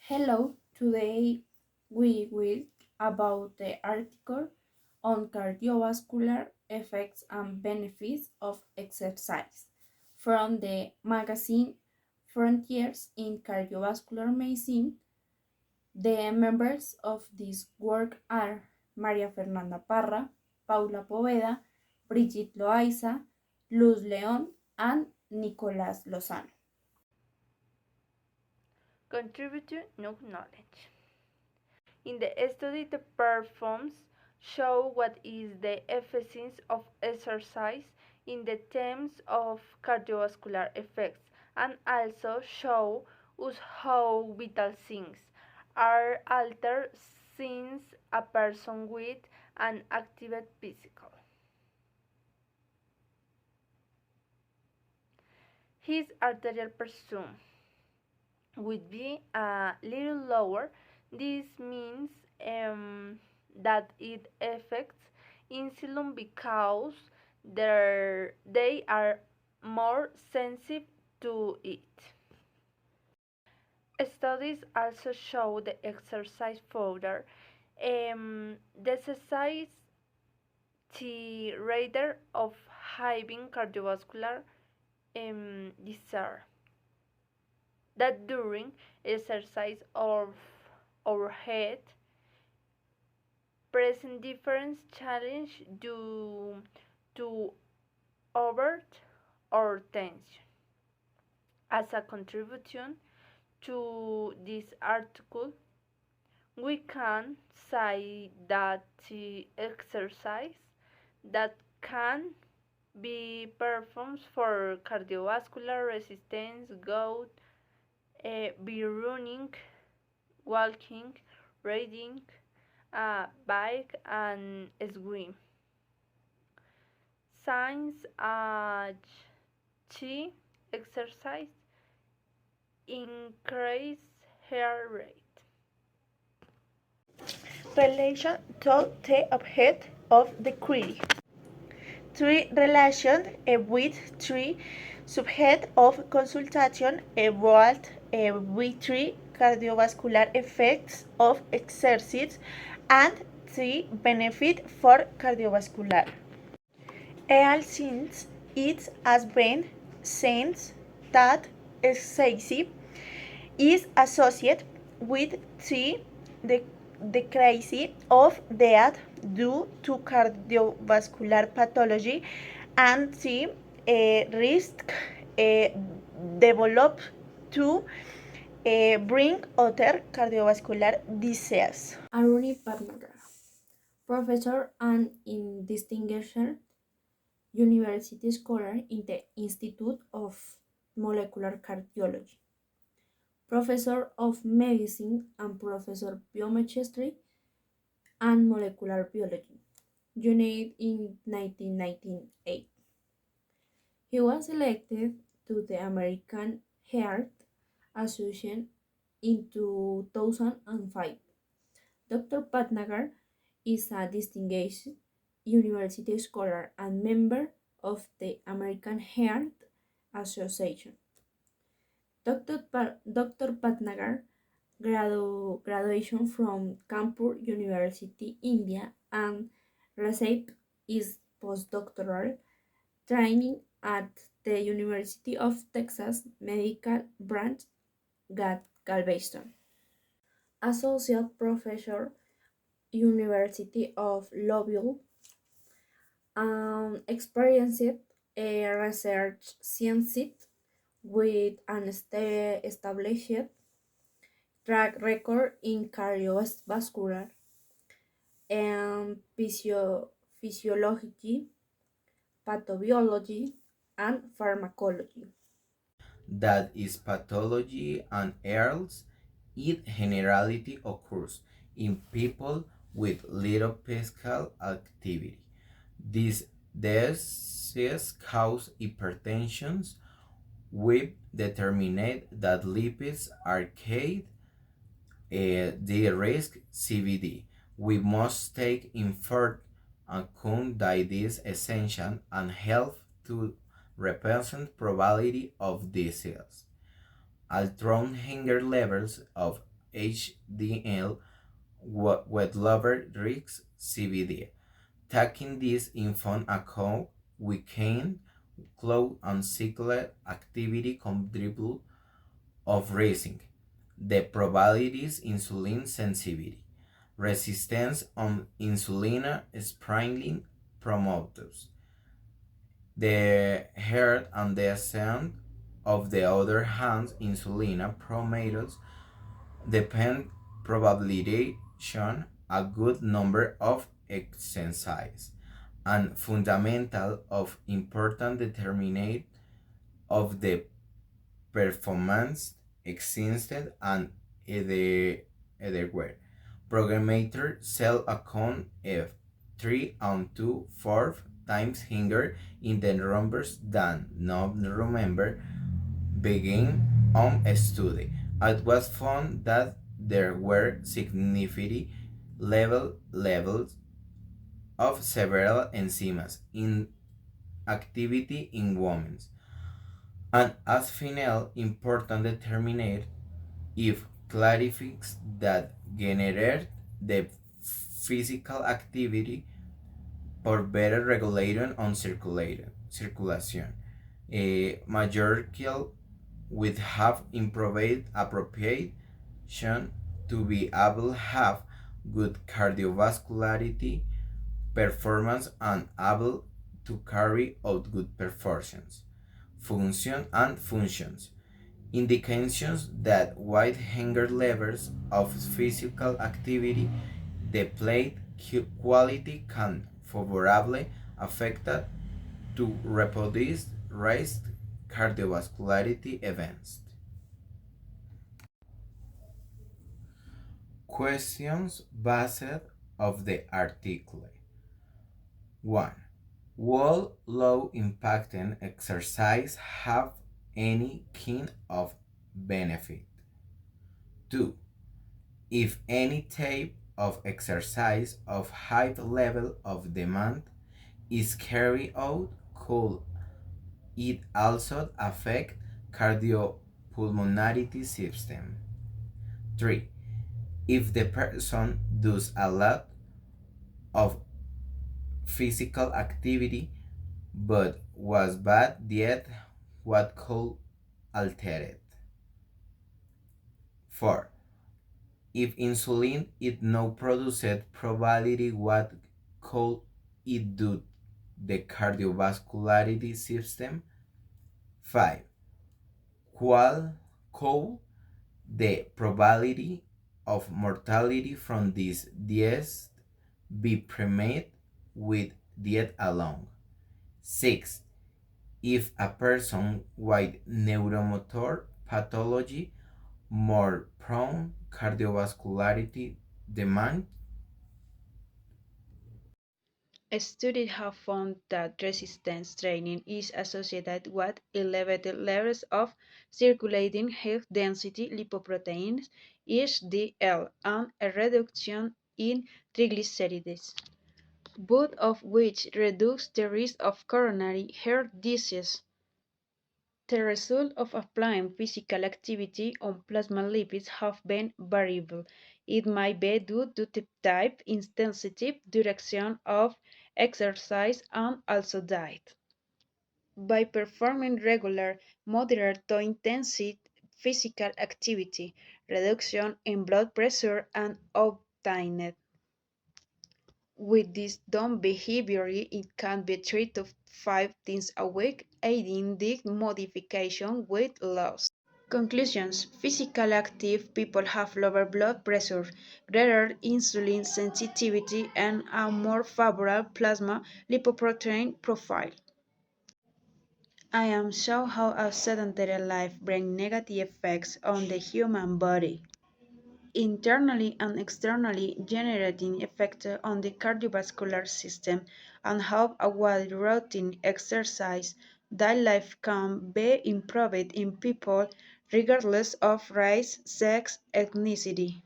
Hello, today we will about the article on cardiovascular effects and benefits of exercise from the magazine Frontiers in Cardiovascular Medicine. The members of this work are María Fernanda Parra, Paula Poveda, Brigitte Loaiza, Luz León, and Nicolás Lozano. Contributing new knowledge. In the study, the performs show what is the efficiency of exercise in the terms of cardiovascular effects and also show us how vital things are altered since a person with an active physical. His arterial pressure would be a little lower. This means that it affects insulin because they are more sensitive to it. Studies also show the exercise further. The society rate of having cardiovascular disease that during exercise of our head present different challenge due to overt or tension. As a contribution to this article, we can say that the exercise that can be performed for cardiovascular resistance go be running, walking, riding a bike, and swim. Signs as exercise increase heart rate. Relation to the object of the query. Three relations with three subjects of consultation evaluate with three cardiovascular effects of exercise and three benefit for cardiovascular. Since it has been since that exercise is associated with the decrease of death due to cardiovascular pathology and the risk develop to bring other cardiovascular diseases. Aruni Patnagar, professor and in distinguished university scholar in the Institute of Molecular Cardiology, professor of medicine and professor of biochemistry and molecular biology, united in 1998. He was elected to the American Heart Association in 2005. Dr. Patnagar is a distinguished university scholar and member of the American Heart Association. Dr. Patnagar graduation from Kanpur University, India, and received his postdoctoral training at the University of Texas Medical Branch Galveston. Associate Professor, University of Louisville, experienced a research scientist with an established track record in cardiovascular and physiology, pathobiology, and pharmacology. That is pathology and else it generally occurs in people with little physical activity. These diseases cause hypertension. We determined that lipids are key the risk CVD. We must take into account that this essential and help to represent probability of disease. Although higher levels of HDL, wet lover risks CVD. Taking this into account, weekend, cloud, and cycle activity contribute of raising the probabilities insulin sensitivity, resistance on insulin springing promoters, the heart and the ascent. Of the other hand, insulin promoters depend probabilization a good number of exercise and fundamental of important determinant of the performance existed and elsewhere. Programmer cell account if 3 and 2 4 times higher in the numbers than not remember begin on a study. It was found that there were significant levels of several enzymes in activity in women, and as final important determinant if clarifies that generate the physical activity for better regulating on circulation. A majority would have improved appropriation to be able to have good cardiovascularity performance and able to carry out good performance, function and functions. Indications that wide hanger levels of physical activity deplete quality can favorably affect to reproduce raised cardiovascularity events. Questions based of the article. 1. Will low impacting exercise have any kind of benefit? 2. If any type of exercise of high level of demand is carried out, could it also affect cardiopulmonary system? 3. If the person does a lot of physical activity but was bad diet, what could alter it? 4. If insulin is not produced properly, what could it do the cardiovascular system? 5. Qual could the probability of mortality from this disease be prevented with diet alone? 6. If a person with neuromotor pathology more prone cardiovascularity demand. Studies have found that resistance training is associated with elevated levels of circulating high-density lipoproteins (HDL) and a reduction in triglycerides, both of which reduce the risk of coronary heart disease. The results of applying physical activity on plasma lipids have been variable. It might be due to the type, intensity, duration of exercise, and also diet. By performing regular, moderate to intensive physical activity, reduction in blood pressure and obtained. With this done behavior, it can be 3 to 5 times a week, aiding the modification weight loss. Conclusions. Physical active people have lower blood pressure, greater insulin sensitivity, and a more favorable plasma lipoprotein profile. I am shown how a sedentary life brings negative effects on the human body, internally and externally, generating effects on the cardiovascular system, and how a while routine exercise daily life can be improved in people regardless of race, sex, ethnicity.